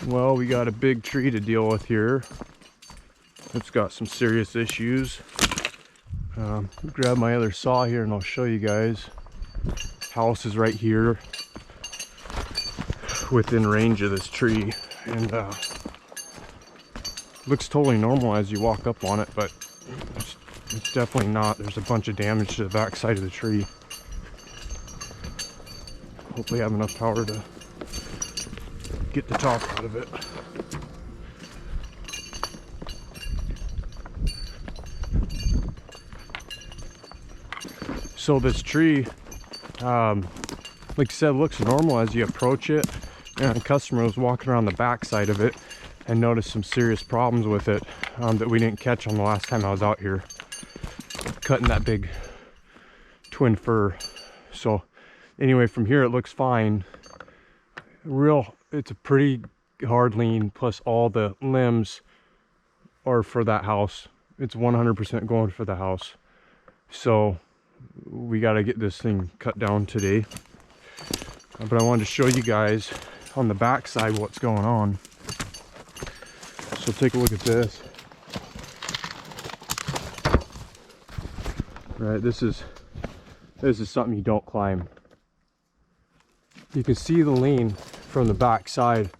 Well, we got a big tree to deal with here. It's got some serious issues. Grab my other saw here and I'll show you guys. House is right here within range of this tree, and looks totally normal as you walk up on it, but it's definitely not. There's a bunch of damage to the back side of the tree. Hopefully I have enough power to get the top out of it. So this tree, like I said, looks normal as you approach it, and a customer was walking around the back side of it and noticed some serious problems with it that we didn't catch on the last time I was out here cutting that big twin fir. So anyway, from here it looks fine. It's a pretty hard lean, plus all the limbs are for that house. It's 100% going for the house. So we got to get this thing cut down today. But I wanted to show you guys on the back side what's going on. So take a look at this. Right, this is something you don't climb. You can see the lean from the back side.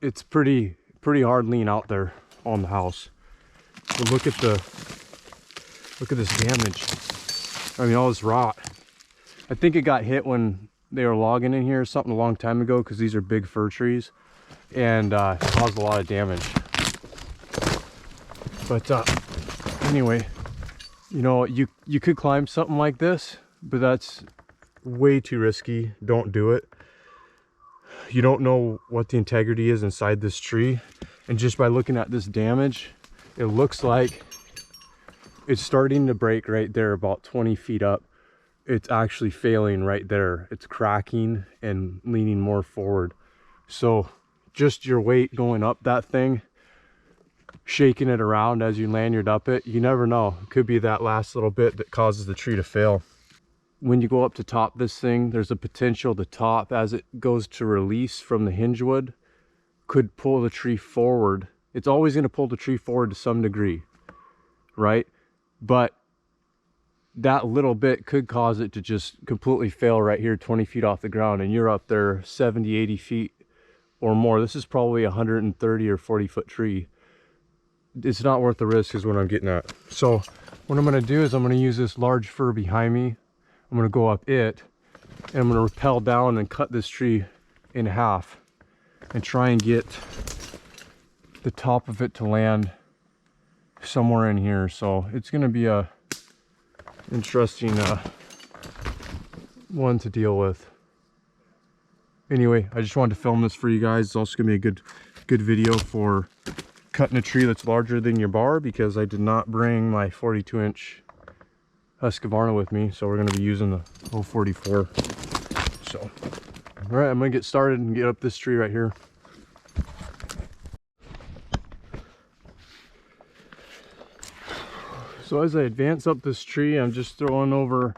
It's pretty hard lean out there on the house. But look at this damage. I mean, all this rot. I think it got hit when they were logging in here or something a long time ago, because these are big fir trees, and it caused a lot of damage. But anyway, you know, you could climb something like this, but that's way too risky. Don't do it. You don't know what the integrity is inside this tree, and just by looking at this damage, it looks like it's starting to break right there about 20 feet up. It's actually failing right there. It's cracking and leaning more forward. So just your weight going up that thing, shaking it around as you lanyard up it, you never know. It could be that last little bit that causes the tree to fail. When you go up to top this thing, there's a potential the top, as it goes to release from the hinge wood, could pull the tree forward. It's always going to pull the tree forward to some degree, right? But that little bit could cause it to just completely fail right here 20 feet off the ground, and you're up there 70, 80 feet or more. This is probably a 130 or 40 foot tree. It's not worth the risk is what I'm getting at. So what I'm going to do is I'm going to use this large fir behind me. I'm going to go up it, and I'm going to rappel down and cut this tree in half and try and get the top of it to land somewhere in here. So it's going to be a interesting one to deal with. Anyway, I just wanted to film this for you guys. It's also going to be a good video for cutting a tree that's larger than your bar, because I did not bring my 42-inch Husqvarna with me, so we're going to be using the 044. So all right, I'm going to get started and get up this tree right here. So as I advance up this tree, I'm just throwing over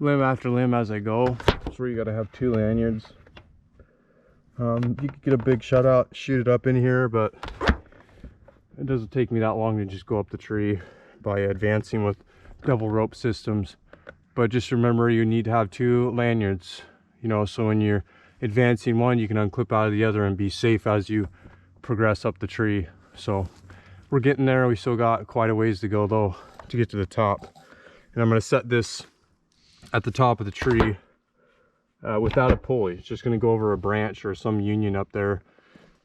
limb after limb as I go. That's where you got to have 2 lanyards. You could get a big shutout, shoot it up in here, but it doesn't take me that long to just go up the tree by advancing with double rope systems. But just remember, you need to have 2 lanyards, you know, so when you're advancing one, you can unclip out of the other and be safe as you progress up the tree. So we're getting there. We still got quite a ways to go though to get to the top, and I'm going to set this at the top of the tree without a pulley. It's just going to go over a branch or some union up there,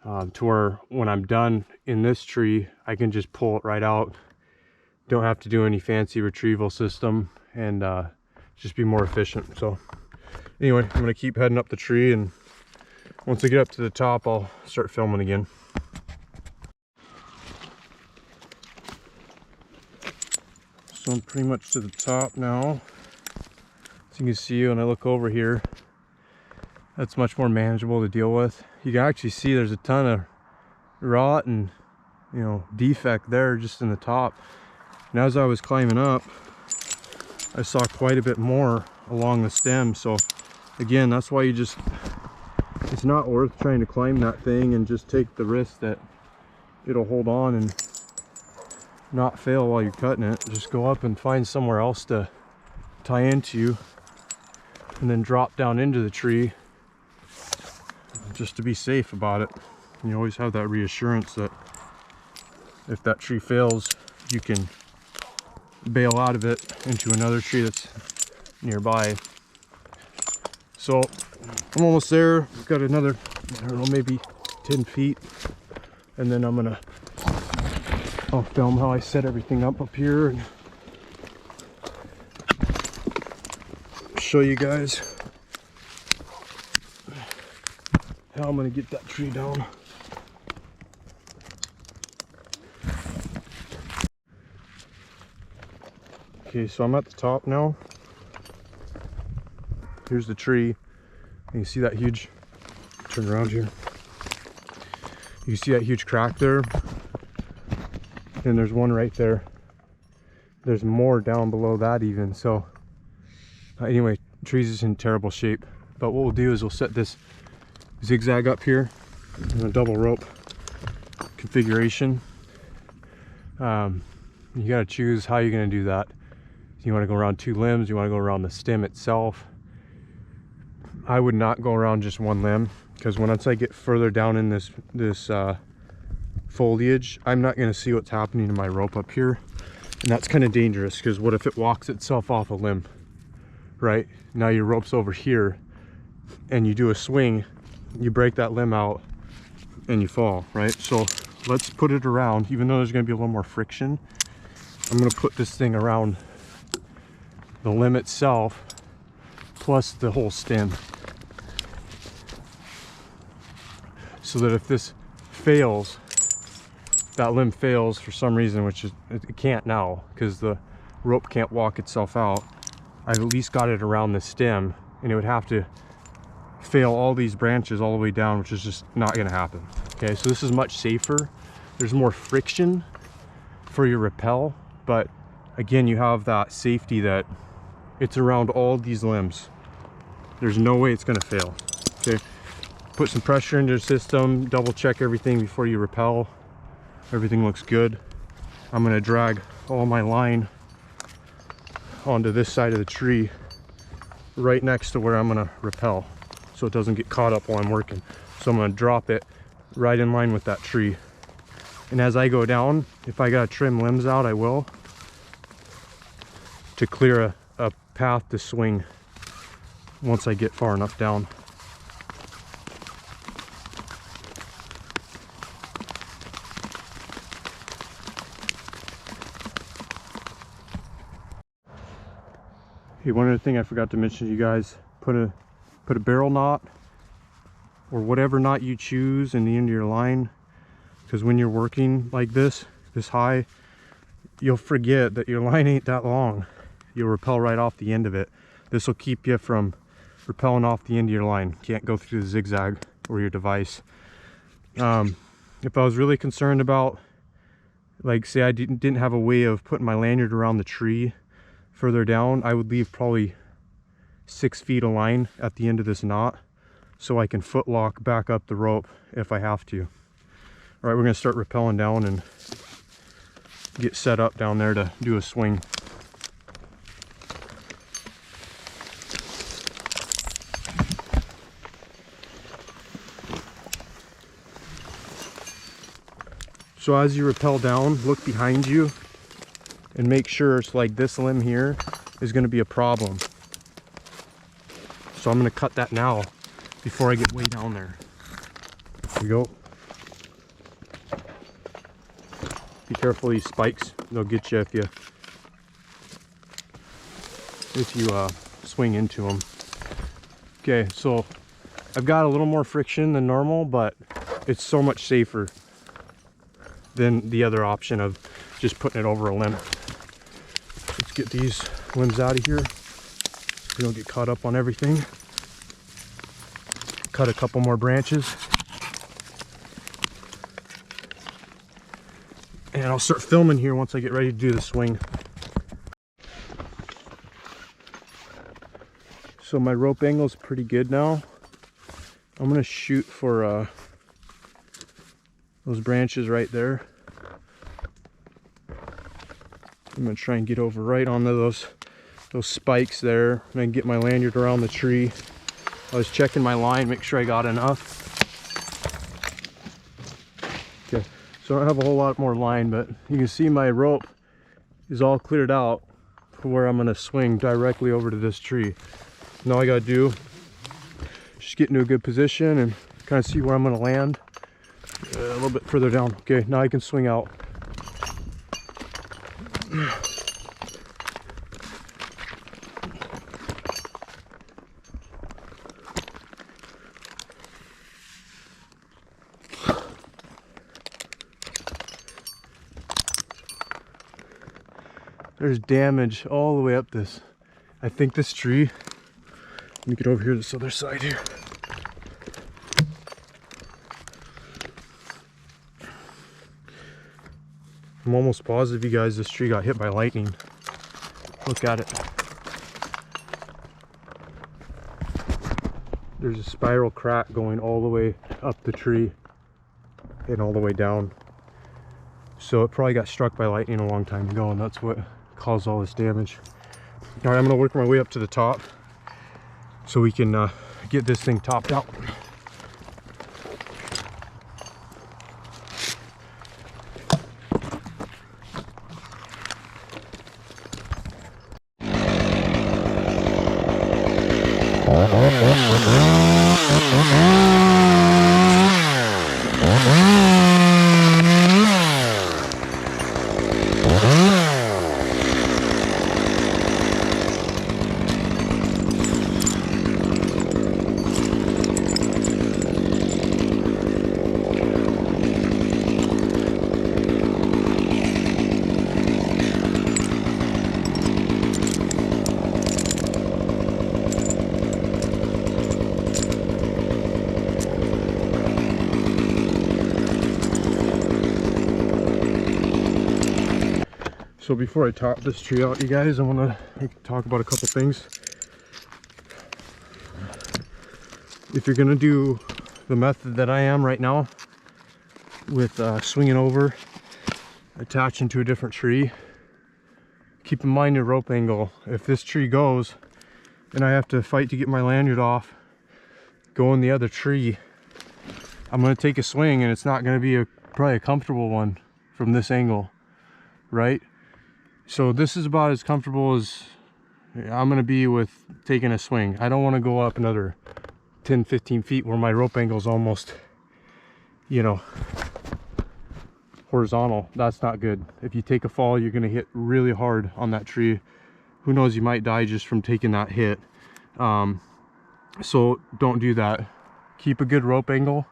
to where when I'm done in this tree, I can just pull it right out. Don't have to do any fancy retrieval system, and just be more efficient. So anyway, I'm going to keep heading up the tree, and once I get up to the top, I'll start filming again. So I'm pretty much to the top now. As you can see, when I look over here, that's much more manageable to deal with. You can actually see there's a ton of rot and, you know, defect there just in the top. And as I was climbing up, I saw quite a bit more along the stem. So again, that's why you just it's not worth trying to climb that thing and just take the risk that it'll hold on and not fail while you're cutting it. Just go up and find somewhere else to tie into and then drop down into the tree just to be safe about it. You always have that reassurance that if that tree fails, you can bail out of it into another tree that's nearby. So I'm almost there. I've got another, I don't know, maybe 10 feet, and then I'll film how I set everything up here and show you guys how I'm gonna get that tree down. Okay, so I'm at the top now. Here's the tree. And you see that huge, turn around here. You see that huge crack there? And there's one right there. There's more down below that even. So anyway, trees is in terrible shape. But what we'll do is we'll set this zigzag up here in a double rope configuration. You gotta choose how you're gonna do that. You want to go around two limbs, you want to go around the stem itself. I would not go around just one limb, because once I get further down in this foliage, I'm not going to see what's happening to my rope up here, and that's kind of dangerous. Because what if it walks itself off a limb, right? Now your rope's over here and you do a swing, you break that limb out and you fall, right? So let's put it around. Even though there's going to be a little more friction, I'm going to put this thing around the limb itself plus the whole stem, so that if this fails, that limb fails for some reason, which is, it can't now because the rope can't walk itself out, I've at least got it around the stem, and it would have to fail all these branches all the way down, which is just not going to happen. Okay, so this is much safer. There's more friction for your rappel, but again, you have that safety that it's around all these limbs. There's no way it's going to fail. Okay, put some pressure into the system, double check everything before you rappel. Everything looks good. I'm going to drag all my line onto this side of the tree right next to where I'm going to rappel, so it doesn't get caught up while I'm working. So I'm going to drop it right in line with that tree, and as I go down, if I got to trim limbs out, I will, to clear a path to swing once I get far enough down. Hey, one other thing I forgot to mention to you guys, put a barrel knot or whatever knot you choose in the end of your line, because when you're working like this high, you'll forget that your line ain't that long. You'll rappel right off the end of it. This will keep you from rappelling off the end of your line. Can't go through the zigzag or your device. If I was really concerned about, like, say I didn't have a way of putting my lanyard around the tree further down, I would leave probably 6 feet of line at the end of this knot, so I can foot lock back up the rope if I have to. All right, we're gonna start rappelling down and get set up down there to do a swing. So as you rappel down, look behind you and make sure it's like this limb here is going to be a problem. So I'm going to cut that now before I get way down there. Here we go. Be careful of these spikes. They'll get you if you swing into them. Okay, so I've got a little more friction than normal, but it's so much safer than the other option of just putting it over a limb. Let's get these limbs out of here so we don't get caught up on everything. Cut a couple more branches, and I'll start filming here once I get ready to do the swing. So my rope angle is pretty good now, I'm gonna shoot for those branches right there. I'm gonna try and get over right onto those spikes there and then get my lanyard around the tree. I was checking my line, make sure I got enough. Okay, so I don't have a whole lot more line, but you can see my rope is all cleared out for where I'm gonna swing directly over to this tree. Now all I gotta do, just get into a good position and kind of see where I'm gonna land. A little bit further down. Okay, now I can swing out. There's damage all the way up this. I think this tree, let me get over here to this other side here. I'm almost positive, you guys, this tree got hit by lightning. Look at it. There's a spiral crack going all the way up the tree and all the way down. So it probably got struck by lightning a long time ago, and that's what caused all this damage. All right, I'm gonna work my way up to the top so we can get this thing topped out. So before I top this tree out, you guys, I want to talk about a couple things. If you're going to do the method that I am right now with swinging over, attaching to a different tree, keep in mind your rope angle. If this tree goes and I have to fight to get my lanyard off, go in the other tree, I'm going to take a swing and it's not going to be probably a comfortable one from this angle, right? So this is about as comfortable as I'm going to be with taking a swing. I don't want to go up another 10-15 feet where my rope angle is almost, you know, horizontal. That's not good. If you take a fall, you're going to hit really hard on that tree. Who knows, you might die just from taking that hit. So don't do that. Keep a good rope angle.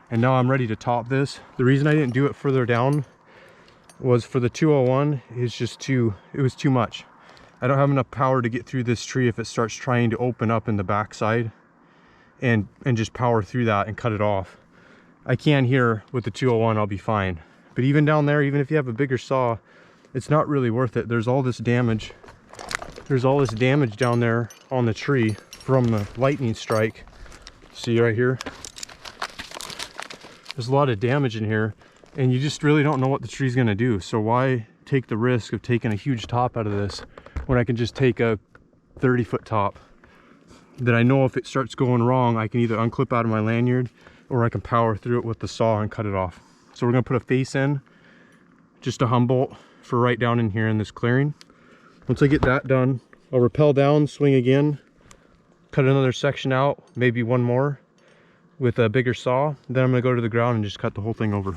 And now I'm ready to top this. The reason I didn't do it further down was for the 201, it was too much. I don't have enough power to get through this tree if it starts trying to open up in the backside and just power through that and cut it off. I can here with the 201, I'll be fine. But even down there, even if you have a bigger saw, it's not really worth it. There's all this damage. There's all this damage down there on the tree from the lightning strike. See right here? There's a lot of damage in here. And you just really don't know what the tree's gonna do. So why take the risk of taking a huge top out of this when I can just take a 30-foot top that I know if it starts going wrong, I can either unclip out of my lanyard or I can power through it with the saw and cut it off. So we're gonna put a face in, just a Humboldt for right down in here in this clearing. Once I get that done, I'll rappel down, swing again, cut another section out, maybe one more with a bigger saw. Then I'm gonna go to the ground and just cut the whole thing over.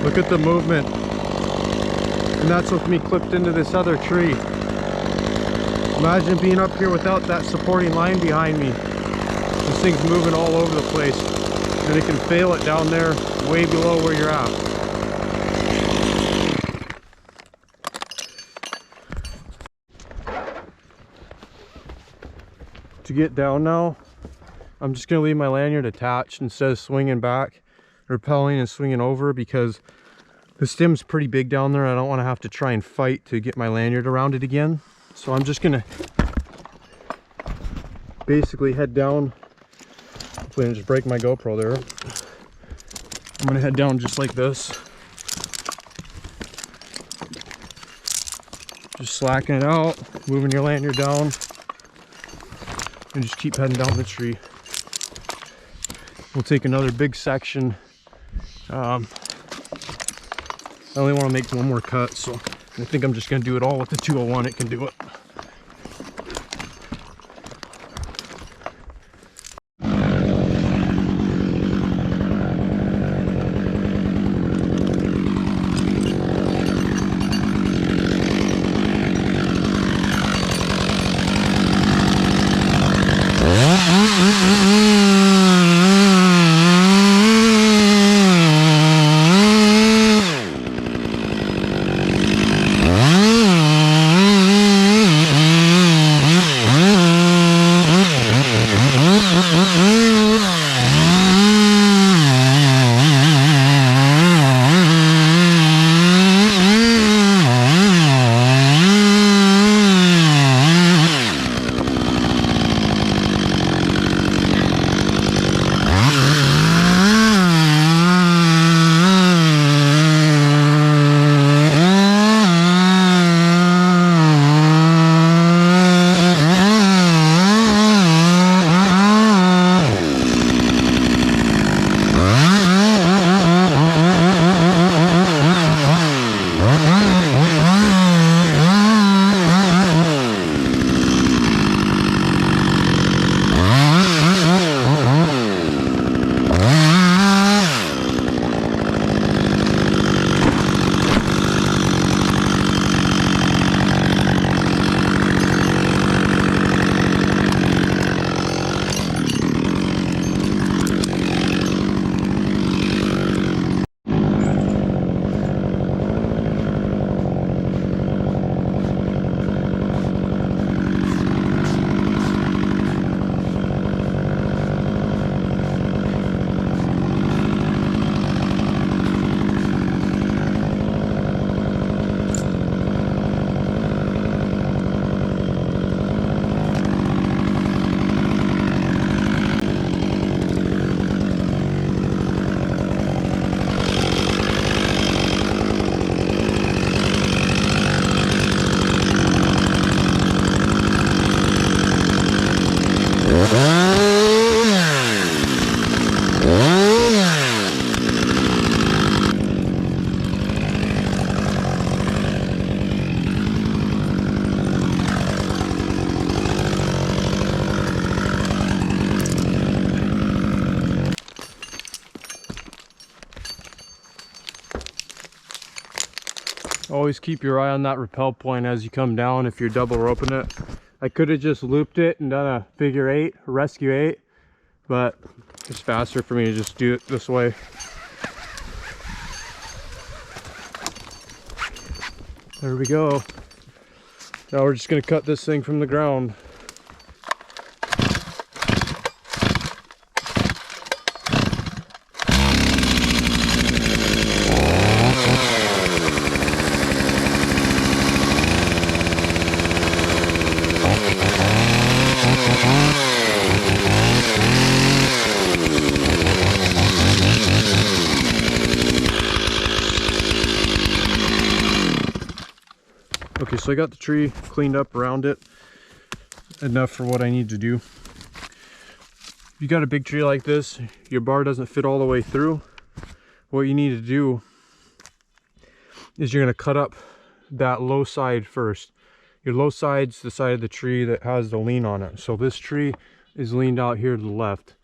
Look at the movement. And that's with me clipped into this other tree. Imagine being up here without that supporting line behind me. This thing's moving all over the place. And it can fail it down there way below where you're at. To get down now, I'm just going to leave my lanyard attached instead of swinging back, rappelling and swinging over, because the stem's pretty big down there. I don't want to have to try and fight to get my lanyard around it again. So I'm just going to basically head down. Hopefully I didn't just break my GoPro there. I'm going to head down just like this. Just slacking it out, moving your lanyard down, and just keep heading down the tree. We'll take another big section. I only want to make one more cut, so I think I'm just going to do it all with the 201. It can do it. Always keep your eye on that rappel point as you come down if you're double roping it. I could have just looped it and done a figure 8, a rescue 8, but it's faster for me to just do it this way. There we go. Now we're just going to cut this thing from the ground. Okay, so I got the tree cleaned up around it, enough for what I need to do. If you got a big tree like this, your bar doesn't fit all the way through, what you need to do is you're going to cut up that low side first. Your low side's the side of the tree that has the lean on it. So this tree is leaned out here to the left.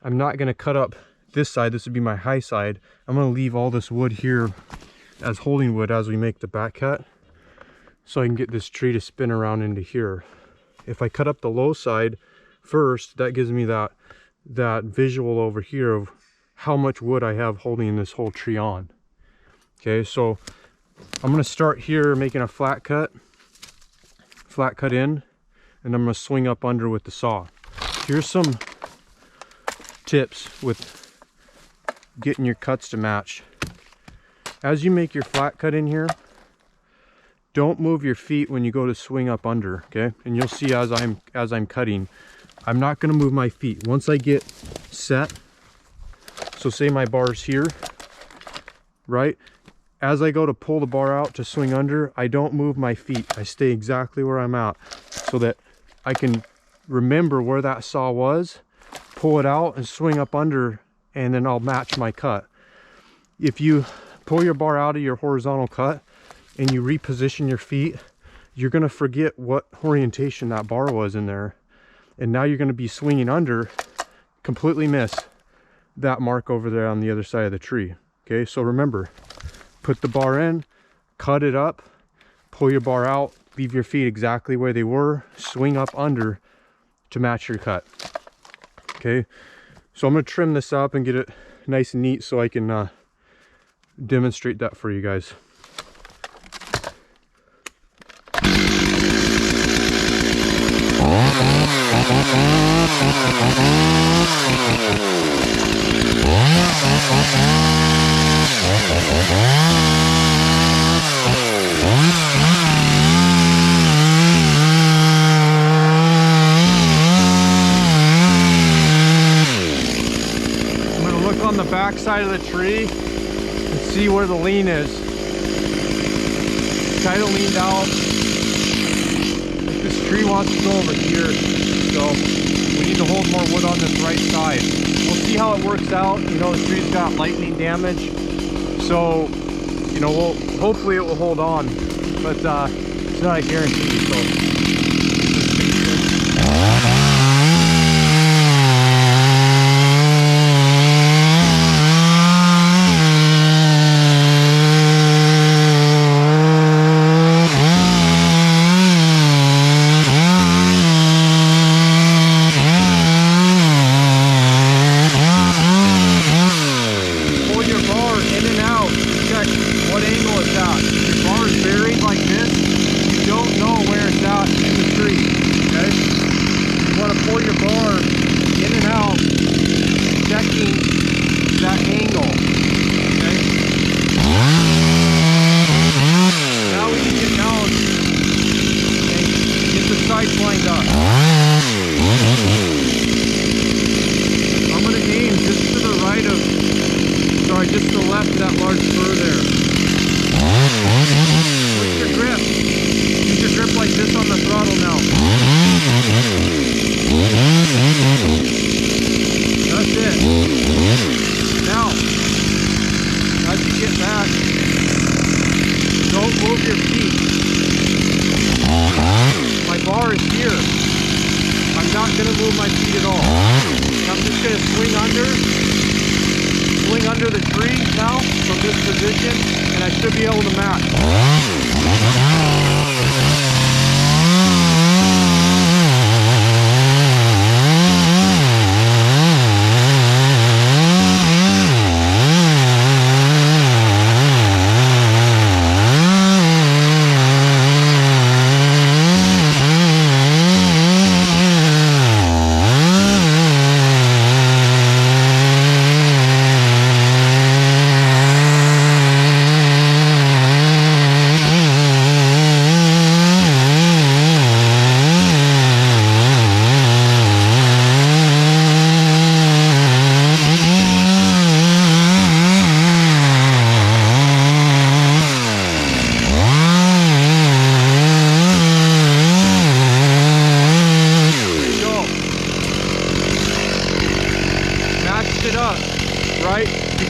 I'm not going to cut up this side, this would be my high side. I'm gonna leave all this wood here as holding wood as we make the back cut, so I can get this tree to spin around into here. If I cut up the low side first, that gives me that visual over here of how much wood I have holding this whole tree on. Okay, so I'm gonna start here making a flat cut in, and I'm gonna swing up under with the saw. Here's some tips with getting your cuts to match. As you make your flat cut in here, don't move your feet when you go to swing up under, okay? And you'll see as I'm cutting, I'm not gonna move my feet. Once I get set, so say my bar's here, right? As I go to pull the bar out to swing under, I don't move my feet. I stay exactly where I'm at so that I can remember where that saw was, pull it out and swing up under, and then I'll match my cut. If you pull your bar out of your horizontal cut and you reposition your feet, you're gonna forget what orientation that bar was in there. And now you're gonna be swinging under, completely miss that mark over there on the other side of the tree. Okay, so remember, put the bar in, cut it up, pull your bar out, leave your feet exactly where they were, swing up under to match your cut. Okay, so I'm gonna trim this up and get it nice and neat so I can demonstrate that for you guys. I'm going to look on the back side of the tree and see where the lean is. Kind of leaned out. This tree wants to go over here, so we need to hold more wood on this right side. We'll see how it works out. You know, the tree's got lightning damage, so you know, hopefully it will hold on, but it's not a guarantee. So under the tree now from this position, and I should be able to match.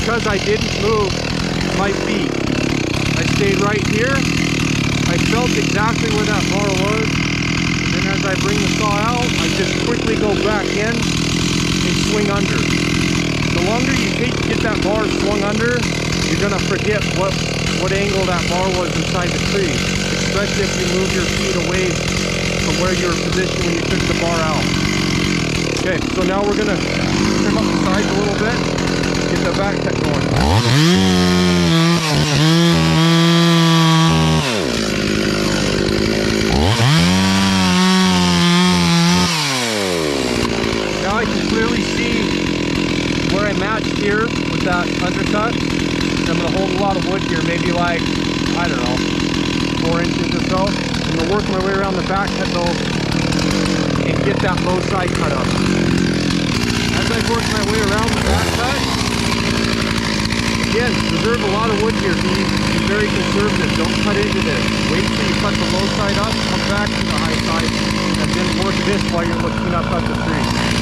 Because I didn't move my feet, I stayed right here. I felt exactly where that bar was. Then as I bring the saw out, I just quickly go back in and swing under. The longer you take to get that bar swung under, you're gonna forget what angle that bar was inside the tree, especially if you move your feet away from where you were positioned when you took the bar out. Okay, so now we're gonna trim up the sides a little bit, get the back cut going. Now I can clearly see where I matched here with that undercut. I'm going to hold a lot of wood here, maybe like, I don't know, 4 inches or so. I'm going to work my way around the back cut though and get that low side cut up. As I work my way around the back cut, again, reserve a lot of wood here. Be very conservative. Don't cut into this. Wait till you cut the low side up, come back to the high side, and then work this while you're looking up at the tree.